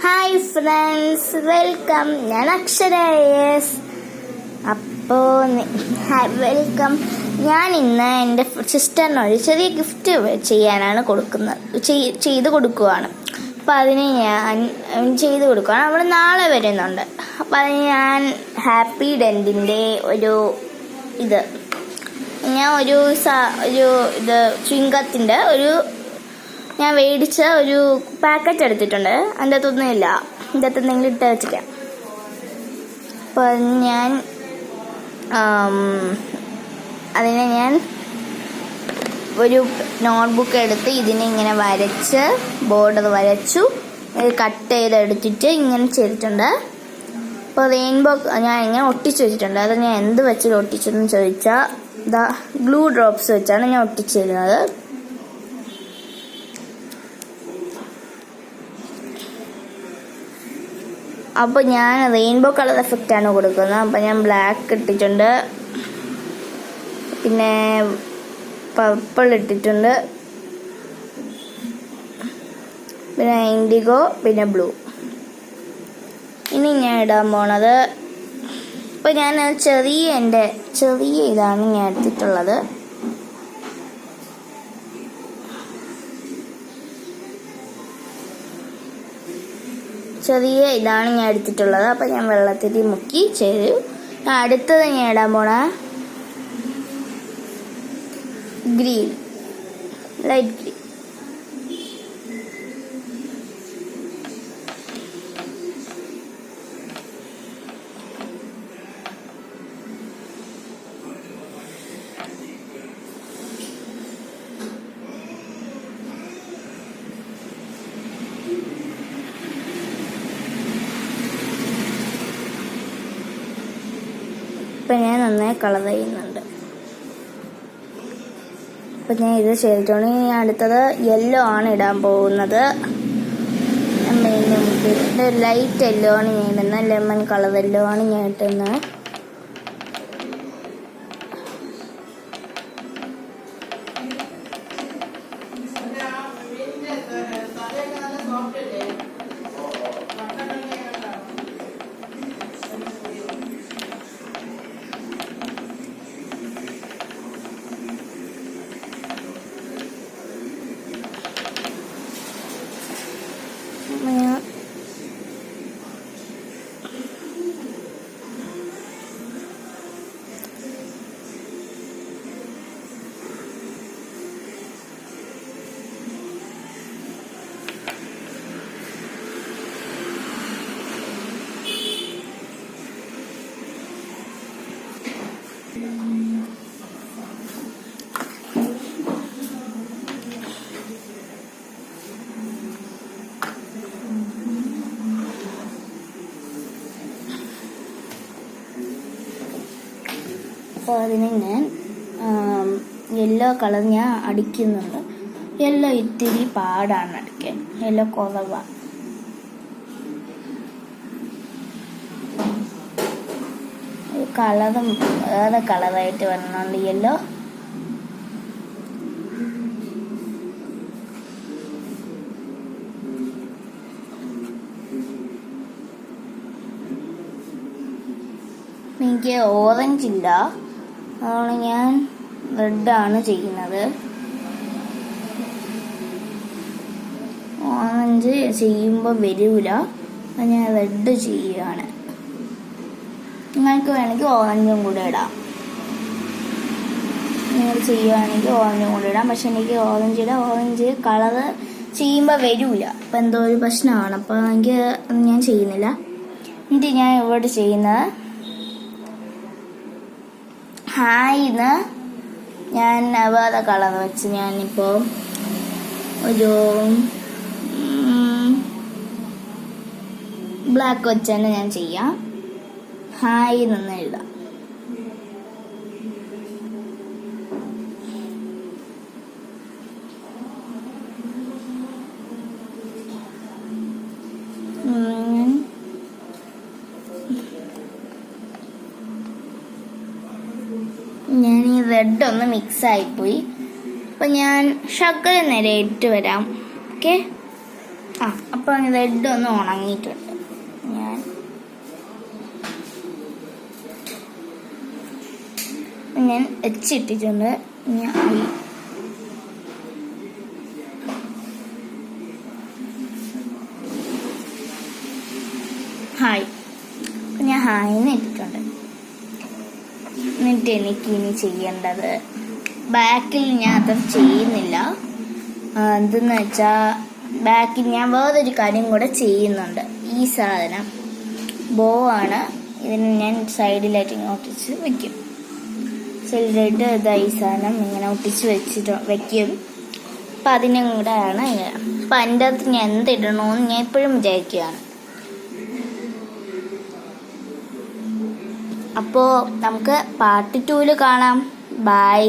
Hi friends, welcome. ഞാൻ അക്ഷര S. അപ്പോൾ വെൽക്കം. ഞാൻ ഇന്ന് എൻ്റെ സിസ്റ്ററിനൊരു ചെറിയ ഗിഫ്റ്റ് ചെയ്യാനാണ് ചെയ്ത് കൊടുക്കുവാണ്. അപ്പം അതിന് ഞാൻ ചെയ്ത് കൊടുക്കുകയാണ്. അവൾ നാളെ വരുന്നുണ്ട്. അപ്പം അതിന് ഞാൻ ഹാപ്പി ഡെൻറ്റിൻ്റെ ഞാൻ ഒരു ചുങ്കത്തിൻ്റെ ഞാൻ മേടിച്ച ഒരു പാക്കറ്റ് എടുത്തിട്ടുണ്ട്. അതിൻ്റെ അകത്തൊന്നുമില്ല, അതിൻ്റെ അകത്ത് എന്തെങ്കിലും ഇട്ട് വെച്ചിരിക്കാം. അപ്പോൾ അതിനെ ഞാൻ ഒരു നോട്ട്ബുക്ക് എടുത്ത് ഇതിനെ ഇങ്ങനെ വരച്ച് ബോർഡർ വരച്ചു കട്ട് ചെയ്തെടുത്തിട്ട് ഇങ്ങനെ ചെയ്തിട്ടുണ്ട്. അപ്പോൾ റെയിൻബോ ഞാൻ ഇങ്ങനെ ഒട്ടിച്ച് വെച്ചിട്ടുണ്ട്. അത് ഞാൻ എന്ത് വെച്ചിട്ട് ഒട്ടിച്ചെന്ന് ചോദിച്ചാൽ ഗ്ലൂ ഡ്രോപ്സ് വെച്ചാണ് ഞാൻ ഒട്ടിച്ചിരുന്നത്. അപ്പോൾ ഞാൻ റെയിൻബോ കളർ എഫക്റ്റാണ് കൊടുക്കുന്നത്. അപ്പോൾ ഞാൻ ബ്ലാക്ക് ഇട്ടിട്ടുണ്ട്, പിന്നെ പർപ്പിൾ ഇട്ടിട്ടുണ്ട്, പിന്നെ ഇൻഡിഗോ, പിന്നെ ബ്ലൂ. ഇനി ഞാൻ ഇടാൻ പോണത്, ഇപ്പോൾ ഞാൻ ചെറിയ ഇതാണ് ഞാൻ എടുത്തിട്ടുള്ളത്. ഇതാണ് ഞാൻ എടുത്തിട്ടുള്ളത്. അപ്പം ഞാൻ വെള്ളത്തിൽ മുക്കി ചെയ്തു. അടുത്തത് ഞാൻ ഇടാൻ പോണ ഗ്രീൻ, ലൈറ്റ് ഗ്രീൻ. ഇപ്പം ഞാൻ നന്നായി കളർ ചെയ്യുന്നുണ്ട്. അപ്പം ഞാൻ ഇത് ചെയ്തിട്ടുണ്ട്. ഇനി അടുത്തത് യെല്ലോ ആണ് ഇടാൻ പോകുന്നത്. ലൈറ്റ് യെല്ലോ ആണ് ഞാൻ ഇടുന്നത്. ലെമൺ കളർ യെല്ലോ ആണ് ഞാൻ ഇട്ടുന്നത്. അപ്പോൾ അതിന് ഞാൻ യെല്ലോ കളർ ഞാൻ അടിക്കുന്നുണ്ട്. യെല്ലോ ഇത്തിരി പാടാണ് അടിക്കാൻ, യെല്ലോ കുറവാണ്. കളറും വേറെ കളറായിട്ട് വരണുണ്ട് യെല്ലോ. എനിക്ക് ഓറഞ്ച് ഇല്ല, അതുകൊണ്ട് ഞാൻ റെഡാണ് ചെയ്യുന്നത്. ഓറഞ്ച് ചെയ്യുമ്പോൾ വരില്ല, അപ്പം ഞാൻ റെഡ് ചെയ്യുകയാണ്. നിങ്ങൾക്ക് വേണമെങ്കിൽ ഓറഞ്ചും കൂടെ ഇടാം. നിങ്ങൾ ചെയ്യുകയാണെങ്കിൽ ഓറഞ്ചും കൂടെ ഇടാം. പക്ഷെ എനിക്ക് ഓറഞ്ച് കളറ് ചെയ്യുമ്പോൾ വരില്ല, അപ്പം എന്തോ ഒരു പ്രശ്നമാണ്. അപ്പോൾ എനിക്ക് ഞാൻ ചെയ്യുന്നില്ല. എന്നിട്ട് ഞാൻ ഇവിടെ ചെയ്യുന്നത് ഹായിന്ന് ഞാൻ വേറെ കളർ വെച്ച് ഞാനിപ്പോൾ ഒരു ബ്ലാക്ക് വെച്ച് തന്നെ ഞാൻ ചെയ്യാം. ഹായ് നിന്ന് എഴുതാം. ഞാൻ ഈ റെഡ് ഒന്ന് മിക്സ് ആയിപ്പോയി. അപ്പം ഞാൻ ശകലം നേരെ ഇട്ട് വരാം. ഓക്കെ. അപ്പം അപ്പം റെഡ് ഒന്ന് ഉണങ്ങിയിട്ടുണ്ട്. ഞാൻ വെച്ചിട്ടിട്ടുണ്ട്. ഹായ്, ഞാൻ ഹായിന്ന് ഇട്ടിട്ടുണ്ട്. എന്നിട്ട് എനിക്ക് ഇനി ചെയ്യേണ്ടത്, ബാക്കിൽ ഞാൻ അത് ചെയ്യുന്നില്ല. എന്തെന്ന് വെച്ചാൽ ബാക്കിൽ ഞാൻ വേറൊരു കാര്യം കൂടെ ചെയ്യുന്നുണ്ട്. ഈ സാധനം ബോ ആണ്. ഇതിന് ഞാൻ സൈഡിലായിട്ട് ഇങ്ങനെ ഒട്ടിച്ച് വെക്കും. സൈഡിലായിട്ട് ഇതാ ഈ സാധനം ഇങ്ങനെ ഒട്ടിച്ച് വെക്കും. അപ്പം അതിനും കൂടെ ആണ് ഇങ്ങനെ. അപ്പം അതിൻ്റെ അകത്ത് ഞാൻ എന്തിടണമെന്ന് ഞാൻ എപ്പോഴും വിചാരിക്കുകയാണ്. അപ്പോൾ നമുക്ക് പാർട്ട് 2 കാണാം. ബൈ.